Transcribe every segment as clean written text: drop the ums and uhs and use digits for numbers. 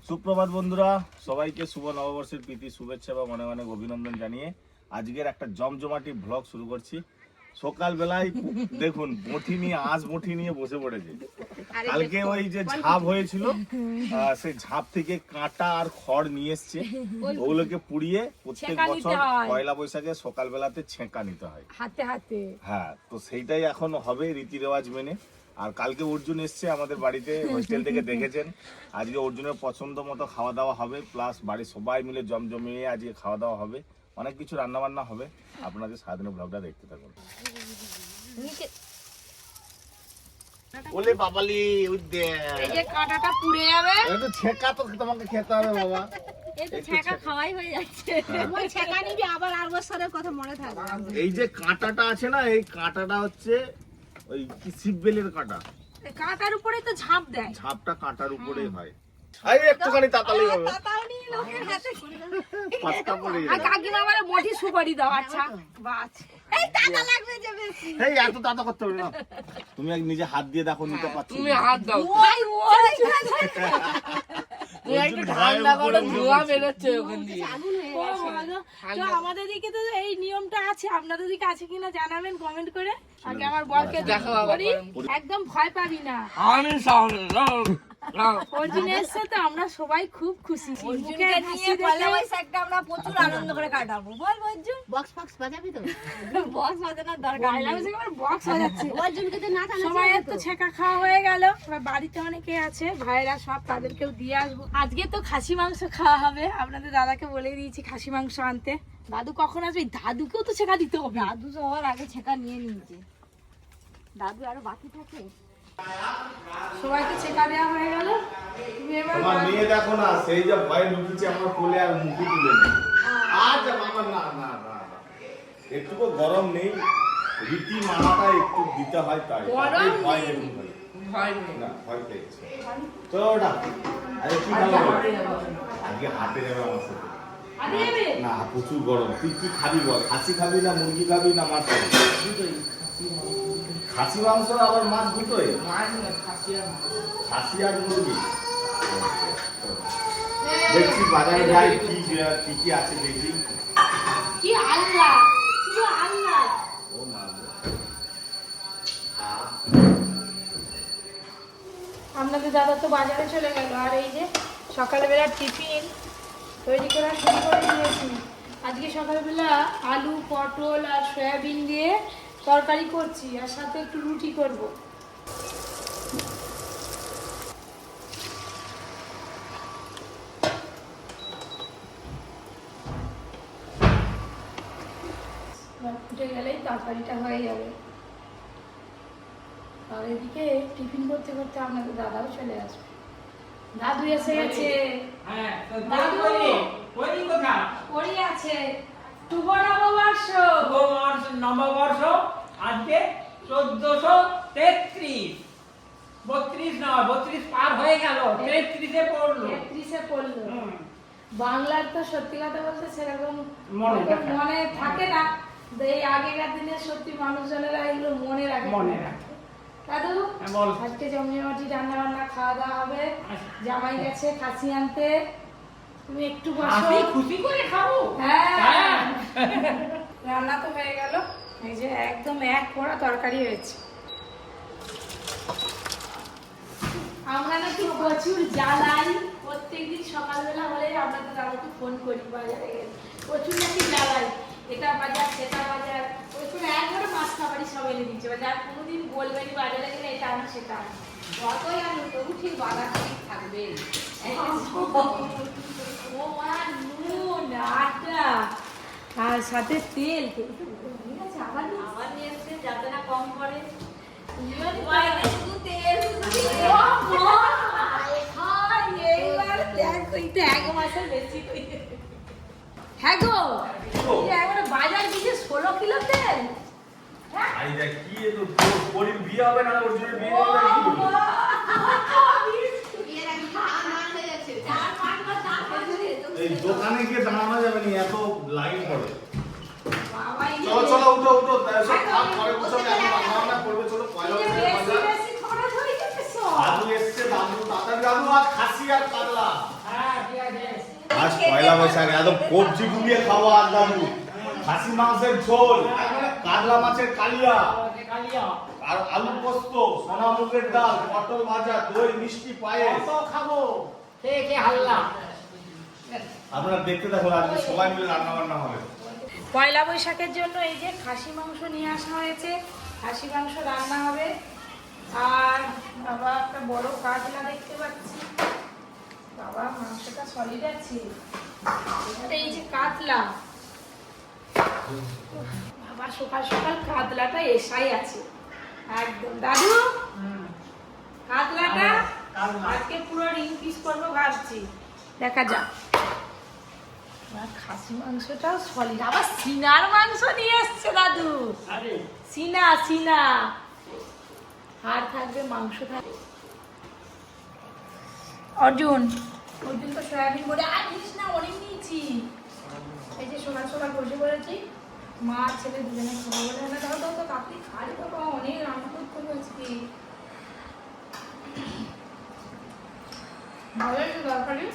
সুপ্রভাত বন্ধুরা, সবাইকে শুভ নববর্ষের প্রীতি শুভেচ্ছা এবং অনেক অনেক অভিনন্দন জানিয়ে আজকের একটা জমজমাটি ব্লগ শুরু করছি। সকালবেলায় দেখুন মুঠি নিয়ে বসে পড়েছে। কালকে ওই যে ঝাপ হয়েছিল সেই ঝাপ থেকে কাঁটা আর খড় নিয়ে এসছে, ওগুলোকে পুড়িয়ে প্রত্যেক বছর পয়লা বৈশাখে সকালবেলাতে ছেঁকা নিতে হয় হাতে হাতে। হ্যাঁ, তো সেইটাই এখন হবে রীতি রেওয়াজ মেনে। আর কালকে অর্জুন এসছে আমাদের বাড়িতে, হোস্টেল থেকে দেখেছেন। আজকে অর্জুনের পছন্দ মতো খাওয়া দাওয়া হবে, প্লাস বাড়ির সবাই মিলে জমজমিয়ে আজকে খাওয়া দাওয়া হবে, অনেক কিছু রান্না বান্না হবে। আপনাদের সারাদিনের ব্লগটা দেখতে থাকুন। ওলে বাবালি উদ্দে এই যে কাঁটাটা পুড়ে যাবে, একটু ছেঁকা তো তোমাকে খেতে হবে বাবা। এই তো ছেঁকা খাওয়াই হয়ে যাচ্ছে। ওই ছেঁকা নিবি আবার আর বছরের কথা মনে থাকবে। এই যে কাঁটাটা আছে না, এই কাঁটাটা হচ্ছে ওই কি শিববেলের কাঁটা। কাঁটার উপরে তো ঝাঁপ দেয়, ঝাপটা কাঁটার উপরেই হয়। আই একটুখানি তাতালি হবে, তাতালি লোকের হাতে পাঁচটা পড়ে আর কাকিমা বলে মোটি সুপারি দাও। আচ্ছা বাস, এই তাতা লাগবে যে বেশি। এই এত তাতা করতে হবে না, তুমি এক নিজে হাত দিয়ে দেখো নিতে পারছো। তুমি হাত দাও, ওই ওই তুমি একটু ঠান্ডা করো, ধোঁয়া বেরোচ্ছে ওখান দিয়ে। তো আমাদের দিকে তো এই নিয়মটা আছে, আপনাদের দিকে আছে কিনা জানাবেন কমেন্ট করে। আগে আমার বলকে দেখো বাবা, একদম ভয় পাবি না। আমি সামনে অর্জুন এসছে তো আমরা সবাই খুব খুশি। অর্জুনকে নিয়ে পয়লা বৈশাখটা আমরা প্রচুর আনন্দ করে কাটাবো। বল অর্জুন, বক্স ফক্স বাজাবি তো? বক্স বাজানোর দরকার পয়লা নেই। বৈশাখে আমরা বক্স বাজাচ্ছি। অর্জুনকে তো নাচ সবাই তো ছেঁকা খাওয়া হয়ে গেল, এবার বাড়িতে অনেকে আছে ভাইরা, সব তাদেরকেও দিয়ে আসবো। আজকে তো খাসি মাংস খাওয়া হবে, আপনাদের দাদাকে বলে দিয়েছি খাসি মাংস আনতে। দাদু কখন আসবে? দাদুকেও তো ছেঁকা দিতে হবে। দাদু সবার আগে ছেঁকা নিয়ে নিয়েছে, দাদু আরো বাকি থাকে। সবাইকে ছেঁকা দেওয়া হয়ে গেল। তুমি এবার তোমার মেয়ে দেখো না, সেই যে ভয় লুকিয়েছে আমার কোলে আর মুখে তুলে নেই। আজ বাবা না না না, একটুকু গরম নেই, রীতি মানাটা একটু দিতে হয়, তাই ভয় নেই। ভয় নেই। না ভয় পেয়েছে তো ওটা আরে কি খাবো আজকে হাতে যাবে আমার সাথে। আগে যাবে? না প্রচুর গরম। তুই কি খাবি বল? খাসি খাবি না মুরগি খাবি না মাছ খাবি? খাসি মাংস আবার মাছ দুটোই? খাসি আর মুরগি। দেখছি বাজারে যাই কি কি আছে দেখি। কি আল্লাহ, কি আল্লাহ। ও মা গো। আপনাদের দাদা তো বাজারে চলে গেল, আর এই যে সকালবেলা টিফিন তৈরি করা শুরু করে দিয়েছি। আজকে সকালবেলা আলু পটল আর সয়াবিন দিয়ে তরকারি করছি, আর সাথে একটু রুটি করব। ফুটে গেলেই তরকারিটা হয়ে যাবে। আর এদিকে টিফিন করতে করতে আপনাদের দাদাও চলে আসবে। দাদু এসে গেছে। দাদু ওই আছে। শুভ নববর্ষ। নববর্ষ আজকে 1433, 32 না 32 পার হয়ে গেল, 33-এ পড়লো। 33-এ পড়লো। বাংলার তো সত্যি কথা বলতে সেরকম মনে থাকে না, এই আগেকার দিনে সত্যি মানুষজনেরা এগুলো মনে রাখে। দাদু আজকে জমজমাটি রান্না বান্না খাওয়া দাওয়া হবে। জামাই গেছে খাসি আনতে, তুমি একটু বসো, খুশি করে খাবো। হ্যাঁ রান্না তো হয়ে গেল, এই যে একদম এক পোড়া তরকারি হয়েছে। আমরা নাকি প্রচুর জ্বালাই, প্রত্যেকদিন সকালবেলা হলে আপনাদের দাদাকে ফোন করি বাজারে গেলে, প্রচুর নাকি জ্বালাই, এটা বাজার সেটা বাজার, প্রচুর একবারে মাছ খাবারই সব এনে দিচ্ছে। আর কোনোদিন বলবেনি বাজারে গেলে এটা আনো সেটা আনো, যতই আনো তবু ঠিক বাজার ঠিক থাকবে। ও মা নুন আটা আর সাথে তেল, আবার নিয়ে এসছে যাতে না কম পড়ে। হ্যাঁ গো, বাজার দিয়েছে 16 কিলো তেল। কি বিয়ে হবে না অর্জুনের বিয়ে হবে এই দোকানে গিয়ে দাঁড়ানো যাবে না, এত লাইন পড়ে। চলো চলো উঠো উঠো, পরে বসে রান্না করবে। চলো পয়লা বৈশাখ বাজার। দাদু এসছে, দাদু তাড়াতাড়ি, দাদু আর খাসি আর কাতলা। পয়লা বৈশাখ একদম কবজি ডুবিয়ে খাবো আর দাদু। খাসি মাংসের ঝোল, কাতলা মাছের কালিয়া, কালিয়া আর আলু পোস্ত, সোনা মুগের ডাল, পটল ভাজা, দই, মিষ্টি, পায়েস। কত খাবো, খেয়ে খেয়ে হাল্লা। আপনারা দেখতে থাকুন, আজকে সবাই মিলে রান্না বান্না হবে। পয়লা বৈশাখের জন্য এই যে খাসি মাংস নিয়ে আসা হয়েছে, খাসি মাংস রান্না হবে। আর বাবা একটা বড় কাতলা দেখতে পাচ্ছি, বাবা মাংসটা সলিড আছে। এই যে কাতলা, বাবা সকাল সকাল কাতলাটা এসাই আছে একদম। দাদু কাতলাটা আজকে পুরো রিং পিস করবো ভাবছি, দেখা যাক। আর খাসি মাংসটাও সলিড, আবার সিনার মাংস নিয়ে এসছে দাদু। আরে সিনা সিনা, আর থাকবে মাংস থাকবে। অর্জুন অর্জুন তো সয়াবিন বলে আর নিস না, অনেক নিয়েছি। এই যে সকাল সকাল বসে পড়েছি, মা আর ছেলে দুজনে খাওয়া বলে না। দাও দাও তো কাপড়ি খালি তো অনেক রান্না করতে হবে আজকে। ভালো একটু দরকারি।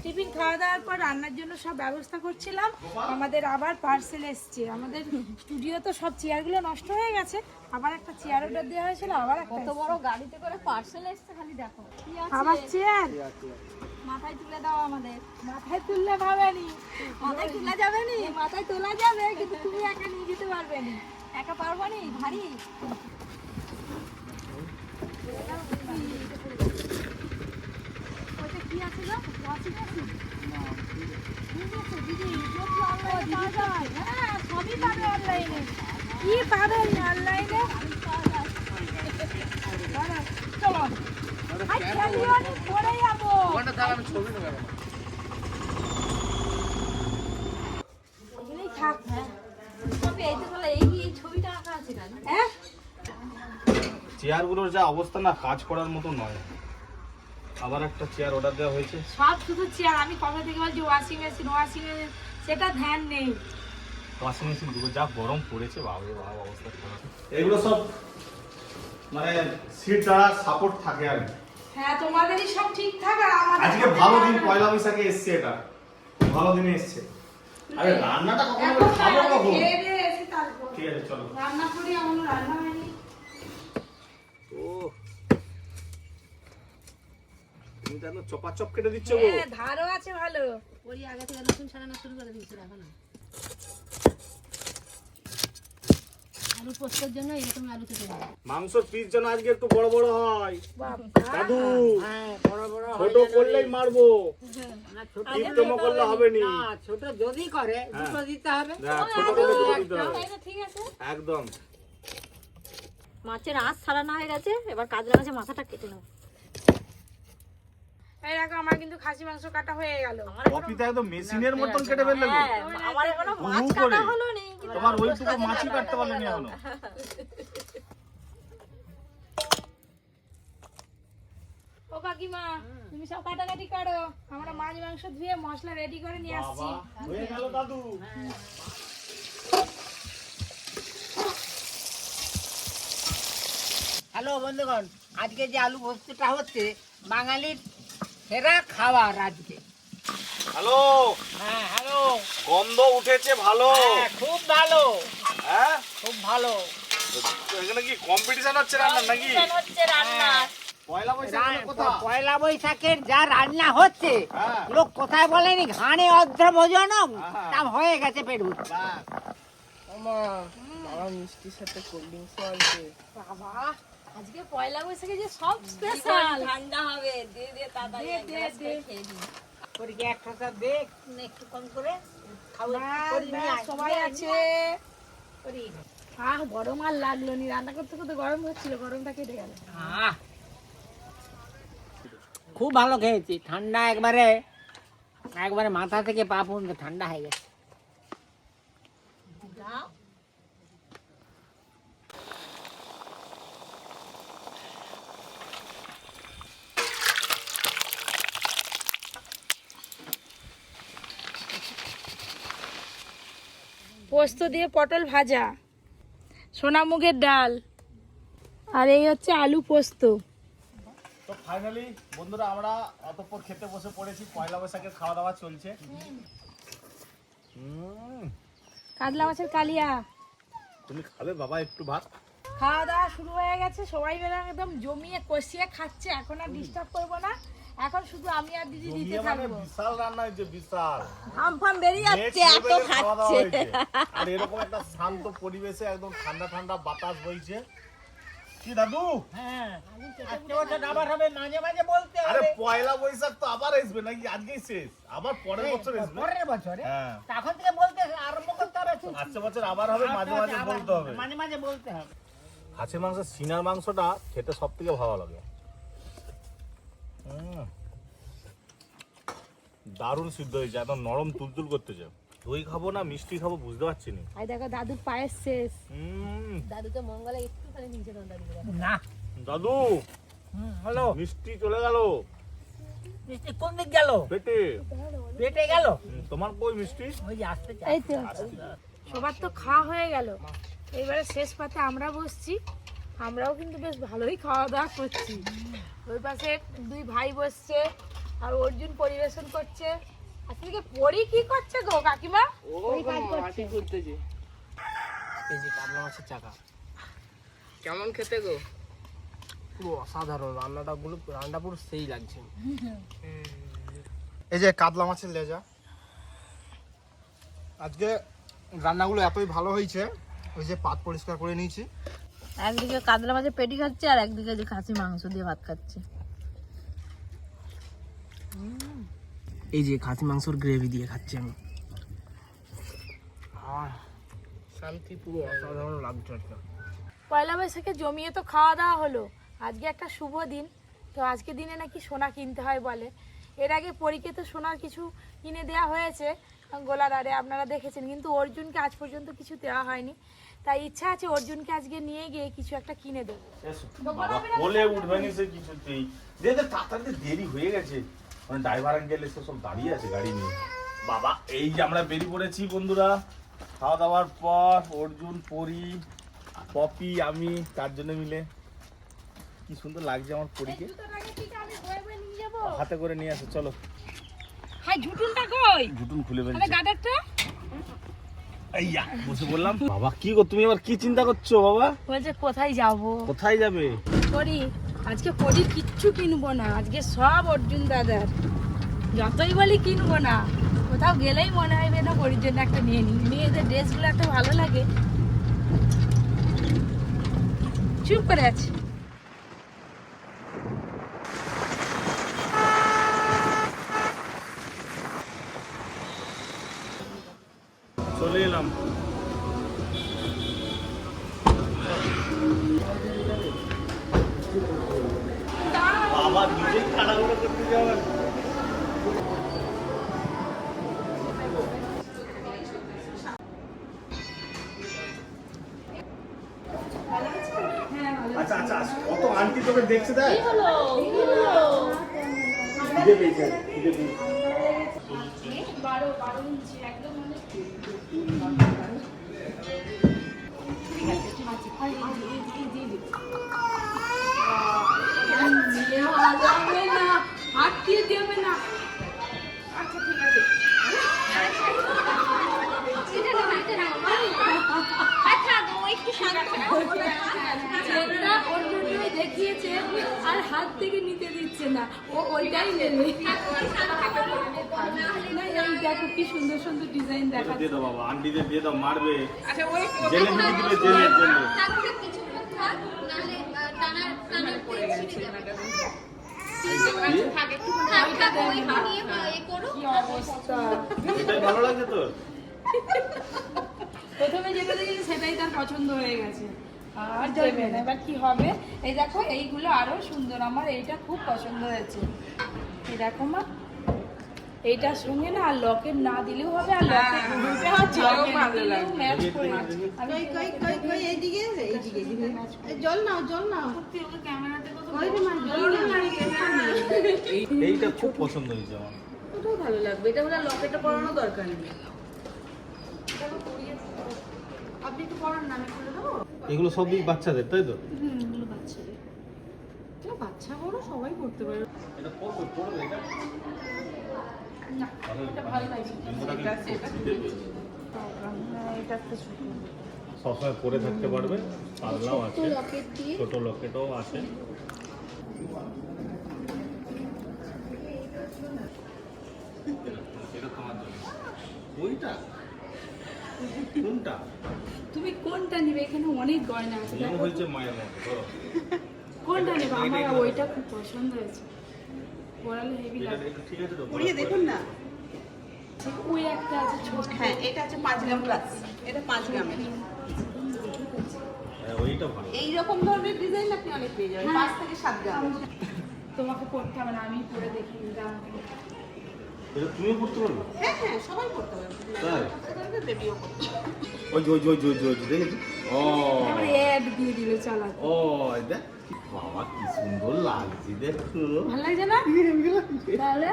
টিফিন খাওয়া দাওয়ার পর রান্নার জন্য সব ব্যবস্থা করছিলাম। আমাদের আবার পার্সেল এসছে। আমাদের স্টুডিও তো সব চেয়ারগুলো নষ্ট হয়ে গেছে, আবার একটা চেয়ার অর্ডার দেওয়া হয়েছিল, আবার একটা কত বড় গাড়িতে করে পার্সেল এসছে খালি দেখো। কি আছে? আবার চেয়ার মাথায় তুলে দাও আমাদের। মাথায় তুললে ভাবেনি, মাথায় তোলা যাবে নি? মাথায় তোলা যাবে কিন্তু তুমি একা নিয়ে যেতে পারবে না। একা পারবো নি, ভারী। ওটা কি আছে গো? Washing machine? ঠিক আছে দিদি, যদি অনলাইনে পাওয়া যায়। হ্যাঁ সবই পাবে অনলাইনে। কি পাবে অনলাইনে? চলো আই খেলিও নি, পরে যাবো। এগুলোই থাক। হ্যাঁ তবে এই তো বলে এই ছবিটা আঁকা আছে কেন? হ্যাঁ চেয়ারগুলোর যা অবস্থা না, কাজ করার মতো নয়। আবার একটা চেয়ার অর্ডার দেওয়া হয়েছে। সব শুধু চেয়ার। আমি কবে থেকে বলছি ওয়াশিং মেশিন ওয়াশিং মেশিন, সেটা ধ্যান নেই। ওয়াশিং মেশিন দুটো যা গরম পড়েছে, বাবা বাবা অবস্থা খারাপ। এগুলো সব মানে সিট দ্বারা সাপোর্ট থাকে আর কি। হ্যাঁ তোমাদেরই সব ঠিকঠাক আর আমাদের আজকে ভালো দিন, পয়লা বৈশাখে এসছে, এটা ভালো দিনে এসছে। আরে রান্নাটা কখন হবে, খাবো কখন? খেয়ে দিয়ে এসে তারপর ঠিক আছে চলো। রান্না করি, এখনো রান্না হয়নি। ও তুমি তো একদম চপাচপ কেটে দিচ্ছ গো। হ্যাঁ ধারও আছে ভালো। ওই আগে থেকে নতুন সারানো শুরু করে দিয়েছি এখন। আলু পোস্তর জন্য এরকম আলু কেটে দেবো। মাংসের পিস যেন আজকে একটু বড় বড় হয় বাবা দাদু। হ্যাঁ বড় বড় ছোট করলেই মারবো, না ছোট টিপটমো করলে হবে নি। না ছোট যদি করে দুটো দিতে হবে। না, ছোট করে দুটো দিতে হবে। এটা ঠিক আছে। একদম। মাছের আঁশ ছাড়ানো হয়ে গেছে, এবার কাজলা মাছের মাথাটা কেটে নাও। এই দেখো আমার কিন্তু খাসি মাংস কাটা হয়ে গেল। কপিটা একদম মেশিনের মতন কেটে ফেললে গো। হ্যাঁ, আমার এখনো মাছ হু কাটা করে। হলো নি, কিন্তু তোমার ওইটুকু মাছই কাটতে পারলেনি এখনো। ও কাকিমা তুমি সব কাটাকাটি করো, আমরা মাছ মাংস ধুয়ে মশলা রেডি করে নিয়ে আসছি। বাবা হয়ে গেল দাদু। হ্যালো বন্ধুগণ, আজকে যে আলু পোস্তটা হচ্ছে বাঙালির সেরা খাবার আজকে। হ্যালো, হ্যাঁ হ্যালো, গন্ধ উঠেছে ভালো। হ্যাঁ, খুব ভালো, হ্যাঁ খুব ভালো। তো এখানে কি কম্পিটিশন হচ্ছে রান্নার নাকি? হচ্ছে রান্না। পয়লা বৈশাখ কোথা? পয়লা বৈশাখের যা রান্না হচ্ছে, হ্যাঁ। লোক কোথায় বলেনি ঘানে অর্ধ ভোজন হ্যাঁ। তা হয়ে গেছে পেট ভর্তি। বাবা আজকে পয়লা বৈশাখে যে সব স্পেশাল। ঠান্ডা হবে, দিয়ে দিয়ে তাড়াতাড়ি দে, এক দে, গ্লাস করে দে। খেয়ে দিই। করি কি একটা দেখ একটু কম করে খাওয়া করি নিয়ে আয়। সবাই আছে। করি। গরম আর লাগলো নি, রান্না করতে করতে গরম হচ্ছিল, গরমটা কেটে গেল। খুব ভালো খেয়েছি, ঠান্ডা একবারে একবারে মাথা থেকে পা পর্যন্ত ঠান্ডা হয়ে গেছে। দাও। পোস্ত দিয়ে পটল ভাজা, সোনা মুগের ডাল, আর এই হচ্ছে আলু পোস্ত। তো ফাইনালি বন্ধুরা আমরা অতঃপর খেতে বসে পড়েছি। পয়লা বৈশাখের খাওয়া দাওয়া চলছে। কাতলা মাছের কালিয়া তুমি খাবে বাবা একটু ভাত? খাওয়া দাওয়া শুরু হয়ে গেছে, সবাই মিলে একদম জমিয়ে কষিয়ে খাচ্ছে। এখন আর ডিস্টার্ব করবো না, এখন শুধু আমি আর দিদি দিতে জমিয়ে মানে থাকবো। বিশাল রান্না হয়েছে, বিশাল। আমফান বেরিয়ে যাচ্ছে, Next এত level এর খাওয়া দাওয়া খাচ্ছে। হয়েছে। আর এরকম একটা শান্ত পরিবেশে একদম ঠান্ডা ঠান্ডা বাতাস বইছে। কি দাদু? হ্যাঁ, আজকে বছর আবার হবে, মাঝে মাঝে বলতে আরে হবে। পয়লা বৈশাখ তো আবার আসবে নাকি? আজকেই শেষ, আবার পরের বছর আসবে। পরের বছরে হ্যাঁ, তখন থেকে বলতে আরম্ভ করতে হবে তো। আসছে বছর আবার হবে, মাঝে মাঝে আবার বলতে হবে। মাঝে মাঝে বলতে হবে। হাঁসের মাংসের সিনার মাংসটা খেতে সব থেকে ভালো লাগে। দারুণ সিদ্ধ হয়েছে, একদম নরম তুলতুল করতেছে। দই খাবো না মিষ্টি খাবো বুঝতে পারছি না। আর দেখো দাদুর পায়ের শেষ। দাদুকে মঙ্গলে একটুখানি নিচে দাও দাদুকে। না, দাদু হ্যালো, মিষ্টি চলে গেল মিষ্টি কোন দিক গেল? পেটে। পেটে গেল? তোমার কই মিষ্টি? ওই যে আসতে চাই। এই তো সবার তো খাওয়া হয়ে গেল, এবারে শেষ পাতে আমরা বসছি। আমরাও কিন্তু বেশ ভালোই খাওয়া দাওয়া করছি। ওই পাশে দুই ভাই বসছে আর অর্জুন পরিবেশন করছে। আজকে পরি কি করছে গো কাকিমা? ওই কাজ করছে। এই যে কাতলা মাছের চাকা কেমন খেতে গো? পুরো অসাধারণ, রান্না পুরো সেই লাগছে। এই যে কাতলা মাছের লেজা, আজকে রান্নাগুলো এতই ভালো হয়েছে, ওই যে পাত পরিষ্কার করে নিয়েছি। একদিকে কাতলা মাছের পেটি খাচ্ছে আর একদিকে যে খাসি মাংস দিয়ে ভাত খাচ্ছে। এই যে খাসি মাংসর গ্রেভি দিয়ে খাচ্ছি আমি। শান্তি, পুরো অসাধারণ লাগছে একটা। পয়লা বৈশাখে জমিয়ে তো খাওয়া দাওয়া হলো, আজকে একটা শুভ দিন। তো আজকে দিনে নাকি সোনা কিনতে হয় বলে। এর আগে পরীকে তো সোনার কিছু কিনে দেওয়া হয়েছে গোলার আরে, আপনারা দেখেছেন, কিন্তু অর্জুনকে আজ পর্যন্ত কিছু দেওয়া হয়নি। তাই ইচ্ছা আছে অর্জুনকে আজকে নিয়ে গিয়ে কিছু একটা কিনে দেবো। বাবা কোলে উঠবে নি সে কিছুতেই। তাড়াতাড়ি দেরি হয়ে গেছে, মানে ড্রাইভার আঙ্কেল এসে সব দাঁড়িয়ে আছে গাড়ি নিয়ে। বাবা এই যে আমরা বেরিয়ে পড়েছি বন্ধুরা, খাওয়া দাওয়ার পর অর্জুন, পরি, পপি, আমি 4 জনে মিলে। কি সুন্দর লাগছে আমার পরীকে, হাতে করে নিয়ে আসো। চলো হাই ঝুটুনটা কই? ঘুটুন খুলে আরে ফেলছে। গাডারটা আইয়া বসে বললাম। বাবা কি গো, তুমি আবার কি চিন্তা করছো বাবা? বলছে কোথায় যাবো? কোথায় যাবে? পরি আজকে পরি কিচ্ছু কিনবো না, আজকে সব অর্জুন দাদার। যতই বলি কিনবো না, কোথাও গেলেই মনে হয় না পরির জন্য একটা নিয়ে নিই। মেয়েদের ড্রেসগুলো এত ভালো লাগে। চুপ করে আছে। চলে এলাম। বাবা নিজেই খাড়াগুলো করতে যাবেন। আচ্ছা আচ্ছা, কত আন্টি তোকে দেখছে দেখ। খিদে পেয়েছে, খিদে পেয়েছে। 12 ইঞ্চি একদম মানে হাত দিয়ে দেবে না। আচ্ছা ঠিক আছে, ওর জন্যই দেখিয়েছে আর হাত থেকে নিতে দিচ্ছে না, ও ওইটাই নেবে। দেখো কি সুন্দর সুন্দর ডিজাইন দেখা। দিয়ে দাও বাবা, আন্টিদের দিয়ে দাও, মারবে। জেলে দিবে, দিবে জেলে জেলে। এটাই ভালো লাগছে তোর? প্রথমে যেটা দেখেছি সেটাই তার পছন্দ হয়ে গেছে, আর দেবে না। এবার কি হবে? এই দেখো এইগুলো আরো সুন্দর, আমার এইটা খুব পছন্দ হয়েছে। এই দেখো মা, এইটার সঙ্গে না আর লকেট না দিলেও হবে, আর লকেট ম্যাচ করে যাচ্ছে। আমি জল নাও, জল নাও। ক্যামেরাতে কত এইটা খুব পছন্দ হয়েছে আমার। ওটাও ভালো লাগবে, এটা হলে লকেটটা পরানো দরকার নেই। আপনি একটু পরান না, আমি খুলে দেবো। এগুলো সবই বাচ্চাদের তাই তো? এগুলো বাচ্চাদের, এগুলো বাচ্চা। বাচ্চা বড় সবাই করতে পারে। এটা পড়বে এটা না, এটা ভালো লাগছে। এটা একটা ছোট সবসময় পরে থাকতে পারবে, পাল্লাও আছে, লকেট দিয়ে ছোট লকেটও আছে। এটা তোমার জন্য। ওইটা কোনটা? তুমি কোনটা নিবে? এখানে অনেক গয়না আছে। মনে হয়েছে মায়ের মতো, ধরো। কোনটা নেবে? আমার ওইটা খুব পছন্দ হয়েছে, পরালে হেভি এটা লাগে। এটা ঠিক আছে তো? পরিয়ে দেখুন না। ওই একটা আছে ছোট। হ্যাঁ, এটা আছে 5 গ্রাম প্লাস, এটা 5 গ্রামের। হ্যাঁ, ওইটা ভালো। এইরকম ধরনের ডিজাইন আপনি অনেক পেয়ে যাবেন, 5 থেকে 7 গ্রাম। তোমাকে পড়তে হবে না, আমি পরে দেখি দাম। এটা তুমিও পড়তে পারবে? হ্যাঁ হ্যাঁ, সবাই করতে পারবে। তাই? বেবিও করতে পারবে। ওই দেখেছি। ও এবারে অ্যাড দিয়ে দিলে চালাতে। ও দেখ বাবা কি সুন্দর লাগছে, দেখো। ভালো লাগছে না? তাহলে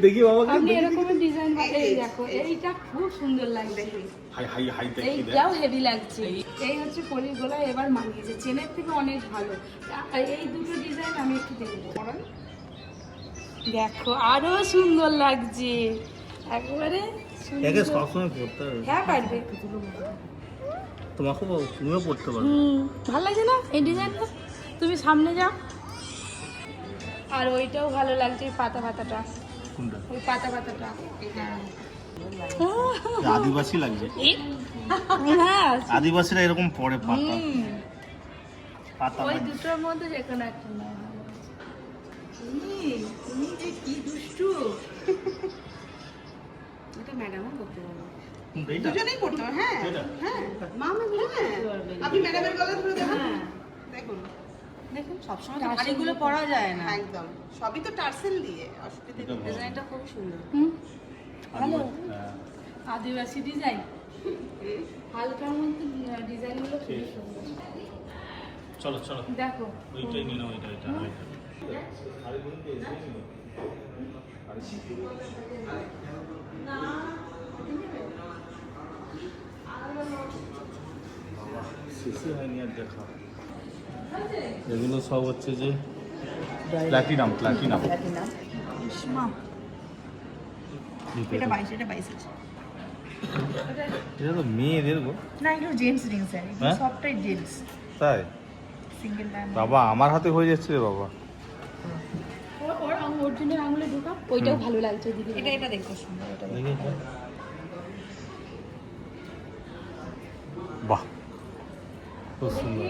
দেখি বাবা, আপনি এরকমের ডিজাইন এই দেখো, এইটা খুব সুন্দর লাগছে। হাই দেখি দেখ। এইটাও হেভি লাগছে। এই হচ্ছে পলির গলা, এবার মানিয়েছে, চেনের থেকে অনেক ভালো। এই দুটো ডিজাইন আমি একটু দেখবো। দেখো আরো সুন্দর লাগছে, একবারে একে সবসময় পড়তে হবে। হ্যাঁ পারবে। তোমাকে তুমিও পড়তে পারবে। ভালো লাগছে না এই ডিজাইনটা? তুমি সামনে যাও। আর ওইটাও ভালো লাগছে, এই পাতা পাতাটা, কোনটা? ওই পাতা পাতাটা। আদিবাসী লাগছে। হ্যাঁ, আদিবাসীরা এরকম পড়ে পাতা পাতা। ওই দুটোর মধ্যে যে কোনো একটা না। তুমি যে কি দুষ্টু। এটা ম্যাডামও করতে পারবে। এইটা দুজনেই করতে পারবে। হ্যাঁ এটা? হ্যাঁ, মামা হ্যাঁ। আপনি ম্যাডামের গলা ধরে দেখুন। হ্যাঁ। দেখুন দেখুন সবসময় টার্সেল শাড়িগুলো দিয়ে। পরা যায় না একদম, সবই তো টার্সেল দিয়ে। অসুবিধা এটা নেই, ভালো। ডিজাইনটা খুব সুন্দর। ভালো হ্যাঁ। আদিবাসী ডিজাইন, হালকার মধ্যে ডিজাইনগুলো খুব ঠিক। সুন্দর। চলো চলো, দেখো ওইটাই নিয়ে নাও, এটা এটা এটা। শেষই হয়নি আর দেখা। এগুলো সব হচ্ছে যে প্লাটিনাম। এটা 22, এটা 22 আছে। এটা তো মেয়েদের গো। না, এগুলো জেন্টস রিংস আছে, এগুলো হ্যাঁ? সবটাই জেন্টস তাই? Single diamond. বাবা আমার হাতে হয়ে যাচ্ছে রে বাবা। ওর জন্য আঙুলে ঢোকা, ওইটাও ভালো লাগছে দিদি। এটা দেখতে সুন্দর, এটা দেখি বাহ, খুব সুন্দর।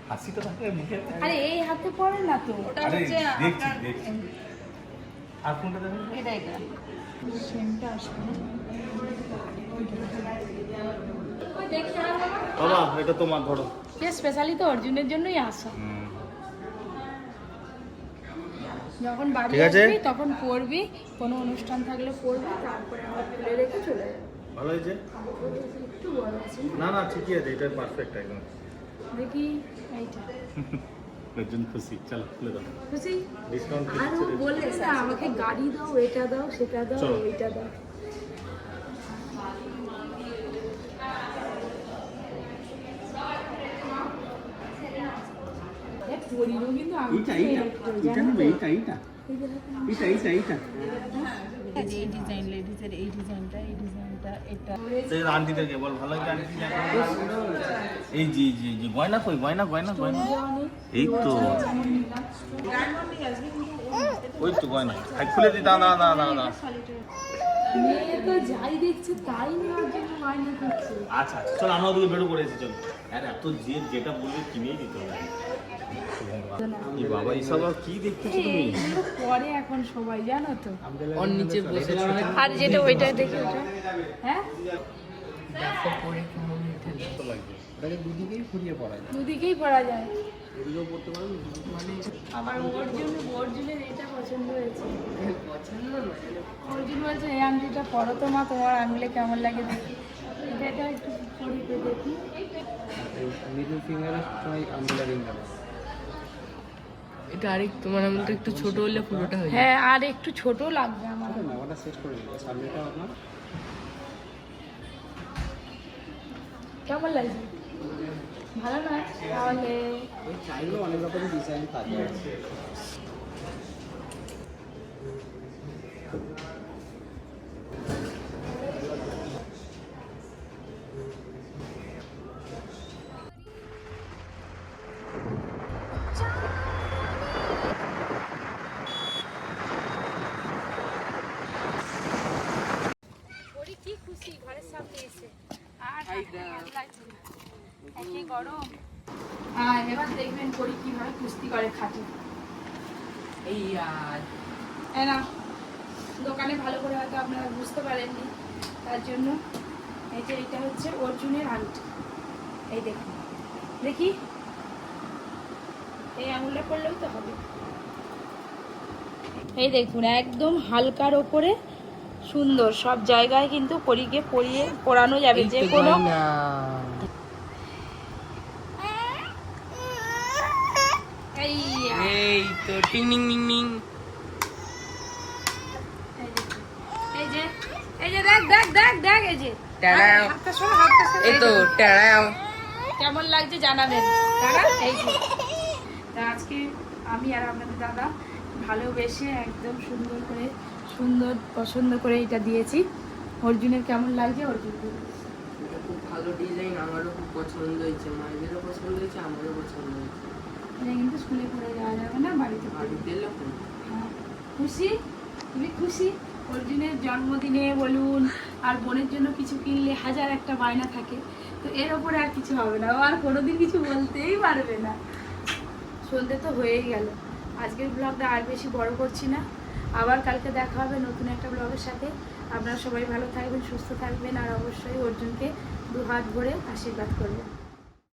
হাসিটা থাকে মুখে। আরে এই হাতে পড়ে না তো। ওটা আরে হচ্ছে দেখছি আপনার দেখছি। আর কোনটা দেখুন? এটা সেমটা আসবে না। ওই দেখতে হবে না। বাবা এটা তোমার, ধরো। স্পেশালি তো অর্জুনের জন্যই আসা। যখন বাড়ি ঠিক আছে। আসবি তখন পড়বি, কোনো অনুষ্ঠান থাকলে পড়বি, তারপরে আমরা খুলে রেখে চলে যাবো। ভালো হয়েছে? একটু বড় আছে না না ঠিকই আছে, এটা পারফেক্ট একদম। দেখি এইটা এর জন্য খুশি। চলো খুলে দাও। খুশি। ডিসকাউন্ট আর ও বললে না আমাকে গাড়ি দাও, এটা দাও, সেটা দাও, চলো। ওইটা দাও। পরিরও কিন্তু আমি এই ডিজাইন, লেডিসের এই ডিজাইনটা, এই ডিজাইনটা, এটা এই আন্টিদেরকে বল, ভালো লাগে আন্টি দেখো। এই জি জি জি, গয়না কই? গয়না এই তো, ওই তো গয়না। খুলে দি, দাঁড়া দাঁড়া দাঁড়া দাঁড়া। মেয়ে তো যাই দেখছে তাই নেওয়ার জন্য বায়না করছে। আচ্ছা আচ্ছা, চলো আমরা ওদিকে বেরো করেছি, চলো। আর এত যে যেটা বলবে কিনেই দিতে হবে। এই বাবা, এইসব আর কি দেখতেছো তুমি? এইগুলো পরে এখন সবাই জানো তো। ওর নিচে বসে আর যেটা ওইটা দেখি ওটা, হ্যাঁ দেখো পরে কেমন উঠে। ভালো লাগছে। ওটাকে দুদিকেই ঘুরিয়ে পড়া যায়, দুদিকেই পরা যায়। এদিকেও পড়তে পারো, মানে আমার অর্জুনের এটা পছন্দ হয়েছে। পছন্দ নয়। অর্জুন বলছে এই আংটিটা পরো তো মা, তোমার আঙুলে কেমন লাগে দেখি। এটা একটু পরিতে দেখি। মিডল ফিঙ্গারের সময় আঙুলে রিং দেবো। এটা আরেক তোমার আঙুলটা একটু ছোট হলে পুরোটা হয়ে যায়। হ্যাঁ, আর একটু ছোট লাগবে আমার। ওটা সেট করে দিবো, সামনেটা আপনার কেমন লাগছে? ভালো নয় তাহলে চাইলে অনেক রকম ডিজাইন থাকে। ওরই কি খুশি ঘরের সামনে এসে আর এই দেখ। ভালো লাগছে না। একে গরম আর এবার দেখবেন করি কিভাবে কুস্তি করে খাটে এই আর না দোকানে ভালো করে হয়তো আপনারা বুঝতে পারেননি তার জন্য এই যে এটা হচ্ছে অর্জুনের আংটি এই দেখুন দেখি এই আঙুলটা করলেও তো হবে এই দেখুন একদম হালকার ওপরে সুন্দর সব জায়গায় কিন্তু পরীকে পরানো যাবে যে কোনো এই এই তো টিং টিং টিং টিং। এই যে এই যে দেখ দেখ দেখ দেখ এই যে ট্যাড়াও। হাতটা সরো, হাতটা সরো। এই তো ট্যাড়াও। কেমন লাগছে জানাবেন দাদা এই যে তা আজকে আমি আর আপনাদের দাদা ভালোবেসে একদম সুন্দর করে সুন্দর পছন্দ করে এটা দিয়েছি অর্জুনের কেমন লাগছে অর্জুন এটা খুব ভালো ডিজাইন, আমারও খুব পছন্দ হয়েছে, মায়েদেরও পছন্দ হয়েছে, আমারও পছন্দ হয়েছে। এটা কিন্তু স্কুলে পড়ে যাওয়া যাবে না বাড়িতে পড়ে। বাড়িতে এলে খুব হ্যাঁ। খুশি তুমি খুশি অর্জুনের জন্মদিনে বলুন আর বোনের জন্য কিছু কিনলে হাজার একটা বায়না থাকে তো এর ওপরে আর কিছু হবে না ও আর কোনোদিন কিছু বলতেই পারবে না সন্ধে তো হয়েই গেল আজকের ব্লগটা আর বেশি বড় করছি না আবার কালকে দেখা হবে নতুন একটা ব্লগের সাথে আপনারা সবাই ভালো থাকবেন সুস্থ থাকবেন আর অবশ্যই অর্জুনকে 2 হাত ভরে আশীর্বাদ করবেন।